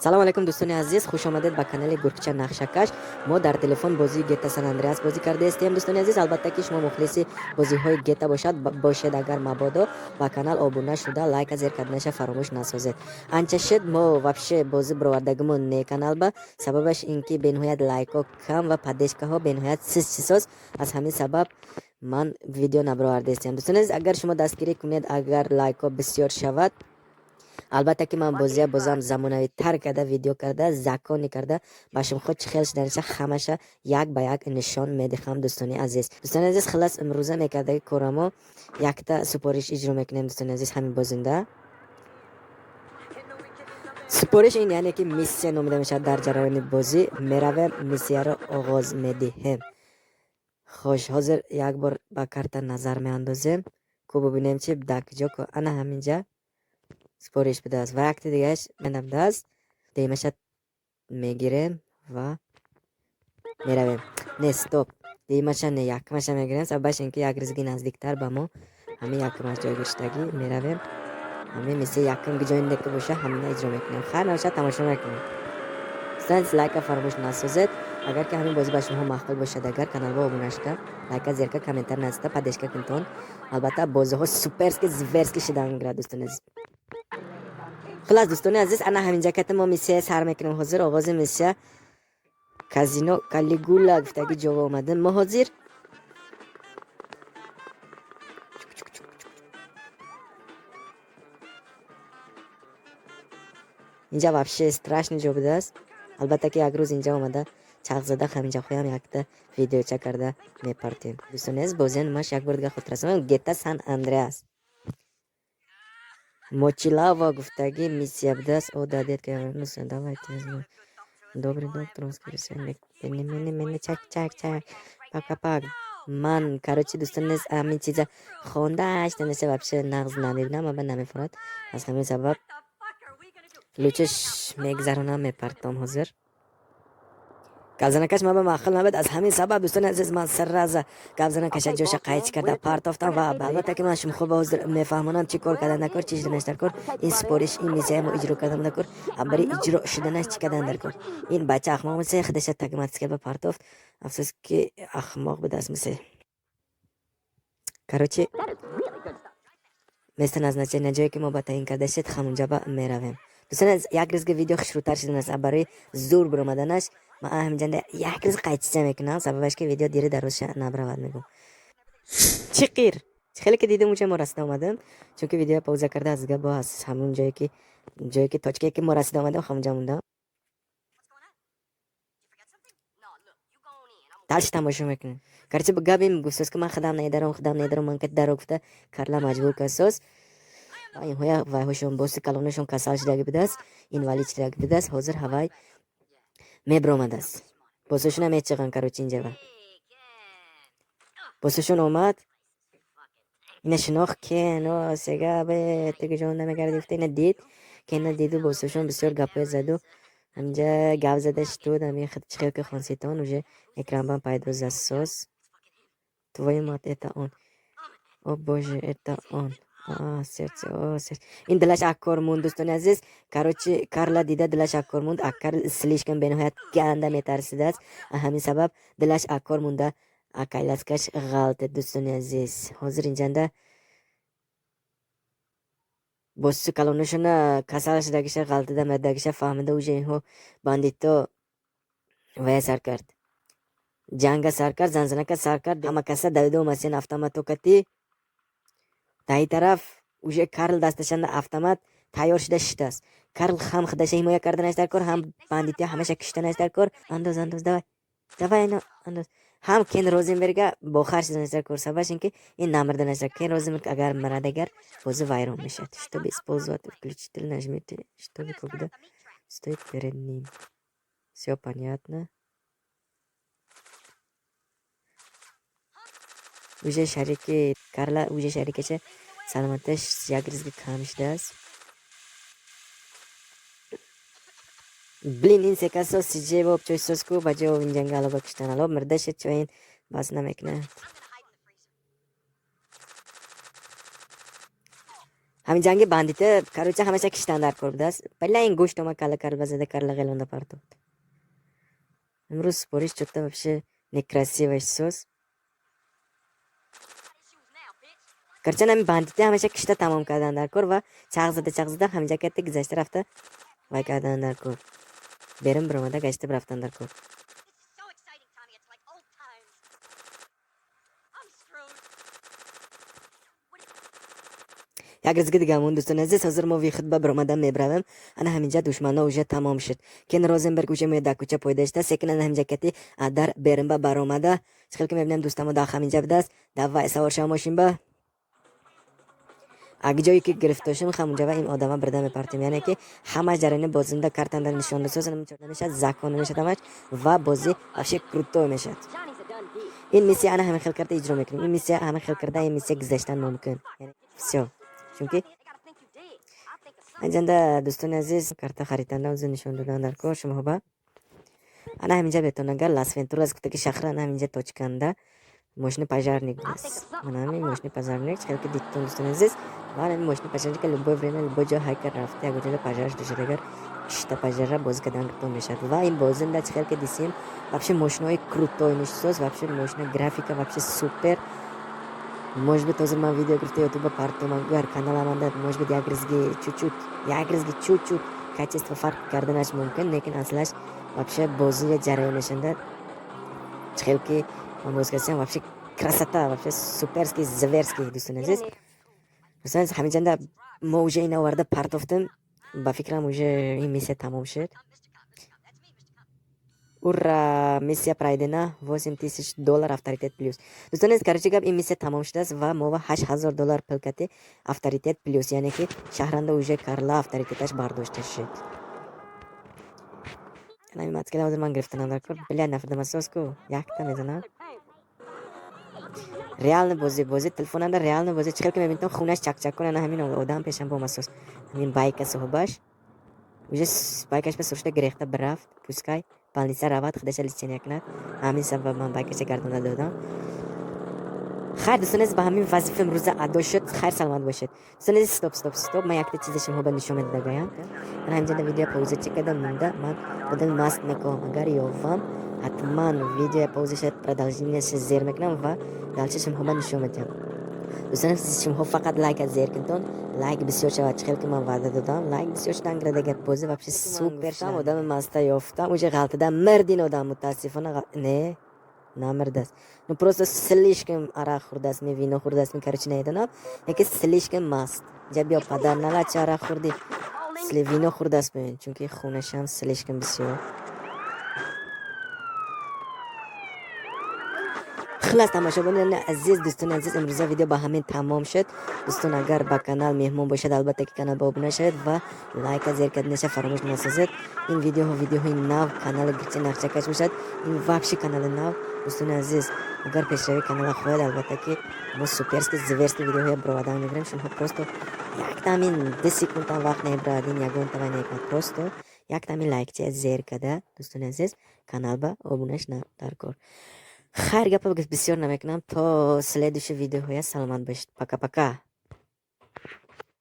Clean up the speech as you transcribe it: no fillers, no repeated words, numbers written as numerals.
салом алайкум дӯстони азиз, хуш омадед ба канали Гуркча Нақшакаш. Мо дар телефон бозии GTA San Andreas бозӣ кардаестем дӯстони азиз. Албатта ки шумо мухлиси бозиҳои GTA бошед, агар мабодо ба канал обуна шуда лайка зер карданаша фаромӯш насозед. Анчашед мо вообще бозӣ бировардагимон не канал ба сабабаш ин ки бениҳоят лайко кам ва паддешкаҳо бениҳоят сисчисоз. Аз ҳамин сабаб ман видео набировардаестем дӯстони азиз. Агар шумо дастгирӣ кунед, агар лайко бисёр шавад, албатта ки ман бозия бозам замонавитар карда видео карда законӣ карда ба шумоҳо чӣ хел шуданиша ҳамаша як ба як нишон медиҳам дӯстони азиз. Дӯстони азиз, хилас имрӯза мекардаги корамо якта супориш иҷро мекунем дӯстони азиз. ҳамин бозинда супориш ин яъне ки миссия номида мешавад. Дар ҷараёни бозӣ меравем, миссияро оғоз медиҳем. хош, ҳозир як бор ба карта назар меандозем ку бубинем чи дакҷо ку ана ҳаминҷа супориш будааст ва якти дигааш менам даст демаша мегирем ва меравем. Не, стоп, демаша не, якмаша мегирем сабабаш ин ки як ризги наздиктар ба мо ҳамин якмаш ҷойгиштагӣ меравем. ҳамин мисли якм ҷоинде ки боша ҳамина иҷро мекунем. хайр навбаша тамошо мекунем. станс лайка фаромӯш насозед. агар ки ҳамин бозӣ ба шумоҳо махбул бошад, агар каналро обуна шуда лайка зерка комментар назида паддешка кунтон. албатта бозиҳо суперски зверски шидан гирад дӯстони азиз. хулас дӯстони азиз, ана ҳаминҷа ката мо миссия сар мекунем. ҳозир оғози миссия казино Калигула гуфтаги ҷово омадем. мо ҳозир инҷа вообще страшни ҷо будааст. албатта ки як рӯз инҷа омада чағзада ҳаминҷа хоям якта видеоча карда мепартем. дӯстони азиз, бозия нумаш як бор дига хотиррасонам. GTA San Andreas Мочилава гуфтаги миссия будааст. О дадет ки давайте добрый доктор мени чак пак ман короче дӯстони азиз ҳамин чиза хондааш танаса вообще нағз намебинам ва намефорад. аз ҳамин сабаб лучаш мегзаронам мепартом. ҳозир гавзанакаш маба махил набуд. аз ҳамин сабаб дӯстони азиз ман сарраза гавзанакаша ҷоша қайчи карда партофтам ва албатта ки ман шумоҳо ба ҳозир мефаҳмонам чӣ кор кардан дар кор, чӣ шуданаш дар кор. ин супориш, ин миссияи мо иҷро кардан дар кор, бари иҷро шуданаш чӣ кардан дар кор. ин бача ахмоқ мисе худаша тагматис кард ба партофт. афсус ки ахмоқ будааст мисе. короче место назначения ҷое ки мо ба таъин карда шед ҳамунҷа ба меравем. дӯстони азиз, як ризги видео хушрӯтар шуданааст. барои зур биромаданаш ман ҳаминҷанда як рӯз қайтиша мекунам сабабаш ки видео дири дарозша набравад мегум. чӣ қир хеле ки дидем унҷа мо расида омадем, чунки видео пауза карда аз габо аз ҳамун ҷое ки точкае ки мо расида омадем ҳамунҷа мондам. дальше тамошо мекунем. короче габим гуфтост ки ман худам недаром ман ки даро гуфта карла маҷбур касос. инҳоя вайҳошон боси калонашон касал шудагӣ будааст. инвалид шудагӣ будааст. ҳозир ҳавай мебиромадааст. босошона мечиған короче инҷава босошон омад. ина шинохт кен сега теги ҷон намегарди гуфта ина дид кена диду босошон бисёр гапҳое заду ҳамҷа гап зада шуд. ҳамин чихелки хонситон уже экранбан пайдо засос. твою мать, это он. О боже, это он. сердце, ин дилаш аккор монд дӯстони азиз. короче Карла дида дилаш аккор монд. Карл слишком бениҳоят ганда метарсидааст. ҳамин сабаб дилаш аккор монда акайласкаш ғалтед дӯстони азиз. ҳозир инҷанда боси калонашона касал шудагиша ғалтида мердагиша фаҳмида уже инҳо бандито вая сар кард, ҷанга сар кард, занзанака сар кард. ҳама каса давида омасин автоматокати таи тараф уже Карл дасташанда автомат тайёр шуда шиштааст. Карл ҳам худаша ҳимоя карданаш дар кор, ҳам бандитиҳо ҳамаша киштанаш дар кор. андоз давай андоз. ҳам Кен Розенберга бохар шиданаш дар кор сабабаш ин ки ин намирданаш дар Кен Розенберг агар марадагар бозӣ вайрон мешавад. чтобы использовать включитель нажмите чтобы когда стоит перед ним. Всё понятно. уже шарики Карла уже шарикаша саломаташ як ризги кам шудааст. блин ин секасо сиҷебоб чойсоску ба ҷо ин ҷангалоба киштаналоб мирдашед чо ин бас намекунад. ҳамин ҷанги бандита короче ҳамаша киштан дар кор будааст. Балла ин гӯштома кала карбазада карла гелонда партовд. Имрӯз спориш чутта вообще некрасивый сос. Короче ҳамин бандита ҳамаша кишта тамом кардан дар кор ва чағзада ҳаминҷа катта гузашта рафта вай кардан дар кор. Берим биромада гашта рафтан дар кор. як рӯзги дигамон дӯстон азиз, ҳозир мо вихӯтба биромада мебравем. Ана ҳаминҷа душманно уже тамом шуд. Кен Розенберг уже меояд дар кӯча пойдашта. Секин ана ҳаминҷа кати дар беримба баромада. Чхел ки мебинем дӯстамо дар ҳаминҷа будааст. Давай савор шава мошинба. Аги ҷое ки гирифтор шудем ҳамунҷа ва ин одама бирда мепартем. Яъне ки ҳамааш ҷараёни бозинда картанда нишонда соза намечарда мешад, закона мешад ҳамааш ва бозӣ вообще крутой мешад. Ин миссия ана ҳамин хел карда иҷро мекунем. Ин миссия ҳамин хел карда ин миссия гузашта мумкин. Всё. Чунки анҷанда дӯстони азиз карта хаританда o'zi nishon додан дар кор шумо ба ана ҳаминҷа бетонагар Лас Вентурас кутаки шаҳра ана ҳаминҷа точканда мошини пожарник будааст. Мана ҳамин мошини пожарник чхел ки диктон дӯстони азиз ва ҳамин мошини пожарник любое время любой ҷо ҳайкар рафта як ҷода пожараш душадагар кишта пожара бозӣ кардан гирифтор мешавад. Ва ин бозинда чхел ки дисем вообще мошинои крутой мешсоз вообще мошина графика вообще супер. Может быть, ҳозир ман видео гирифта ютуба партом агар каналаманда может быть як рӯзги чуть-чуть качество фарқ карданаш мумкин, лекин аслаш вообще бозии ҷараёнашанда чхел ки ман боз гастам вообще красота, вообще суперский, зверский дӯстони азиз. Дӯстони азиз ҳаминҷанда мо уже ин оварда партофтем. Ба фикрам уже ин миссия тамом шуд. Ура! Миссия пройдена. $8000 авторитет плюс. Дӯстони азиз, короче гап ин миссия тамом шудааст ва мо ва $8000 пул кати авторитет плюс, яъне ки шаҳранда уже карла авторитеташ бардошта шуд. Ҳамин маскала ҳозир ман гирифтанам дар кор. Бля, нафидам асоску. Якта мезанам. Реальный бозӣ телефонанда реальный бозӣ чхел ки мебинам хунаш чак кунад ана ҳамин одам пешам бо масос. Ҳамин байка соҳибаш. Уже байкаш ба суршта гирехта бирафт. Пускай больница равад худаша лечения кунад. Ҳамин сабаб ман байкаша гардона додам. Хайр дӯстони азиз, ба ҳамин вазифа имрӯза адо шуд. Хайр саломат бошед. Дӯстони азиз, стоп. Ман якта чиза шумоҳо ба нишон медода гоям. Ана ҳаминҷода видео паузачи кардам монда. Ман будам маст мекунам. Агар ёвам ҳатман видео паузаша продолжениеша зер мекунам ва далчи шумоҳо ба нишон медиҳам. Дӯстони азиз, шумоҳо фақат лайка зер кунтон. Лайк бисёр шавад, чхел ки ман ваъда додам. Лайк бисёр шудан градагар бозӣ вообще супер шуд. Одами маста ёфтам. Уже ғалтида мирдин одам мутаассифона не намирдааст. Ну просто слишком арақ хӯрдааст, вино хӯрдааст, короче наедонам. Яке слишком маст. Ҷа биё падар нала чӣ арақ хӯрдӣ? Вино хӯрдааст бинед, чунки хунашам слишком бисёр. خلاص тамошобинон азиз, дӯстони азиз, имрӯза видео ба ҳамин тамом шуд. Дӯстон агар ба канал меҳмон бошад, албатта ки канал ба обуна шавед ва лайка зер карданаша фаромӯш насозед. Ин видеоҳои нав канали Гирчи Нақшакаш бошад. Ин вообще канали нав. Дӯстони азиз, агар пешравии канала хоҳед, албатта ки мо суперски зверски видеоҳои бироварда мегирем. Шумо просто яктамин 2 секунда вақт мебарад, ин ягонта ва некунад. Просто яктамин лайкчия зер карда, дӯстони азиз, канал ба обунаш дар кор. Хайр гапа бисёр намекунам. То следующее видеоҳоя саломат бошед. Пока-пока.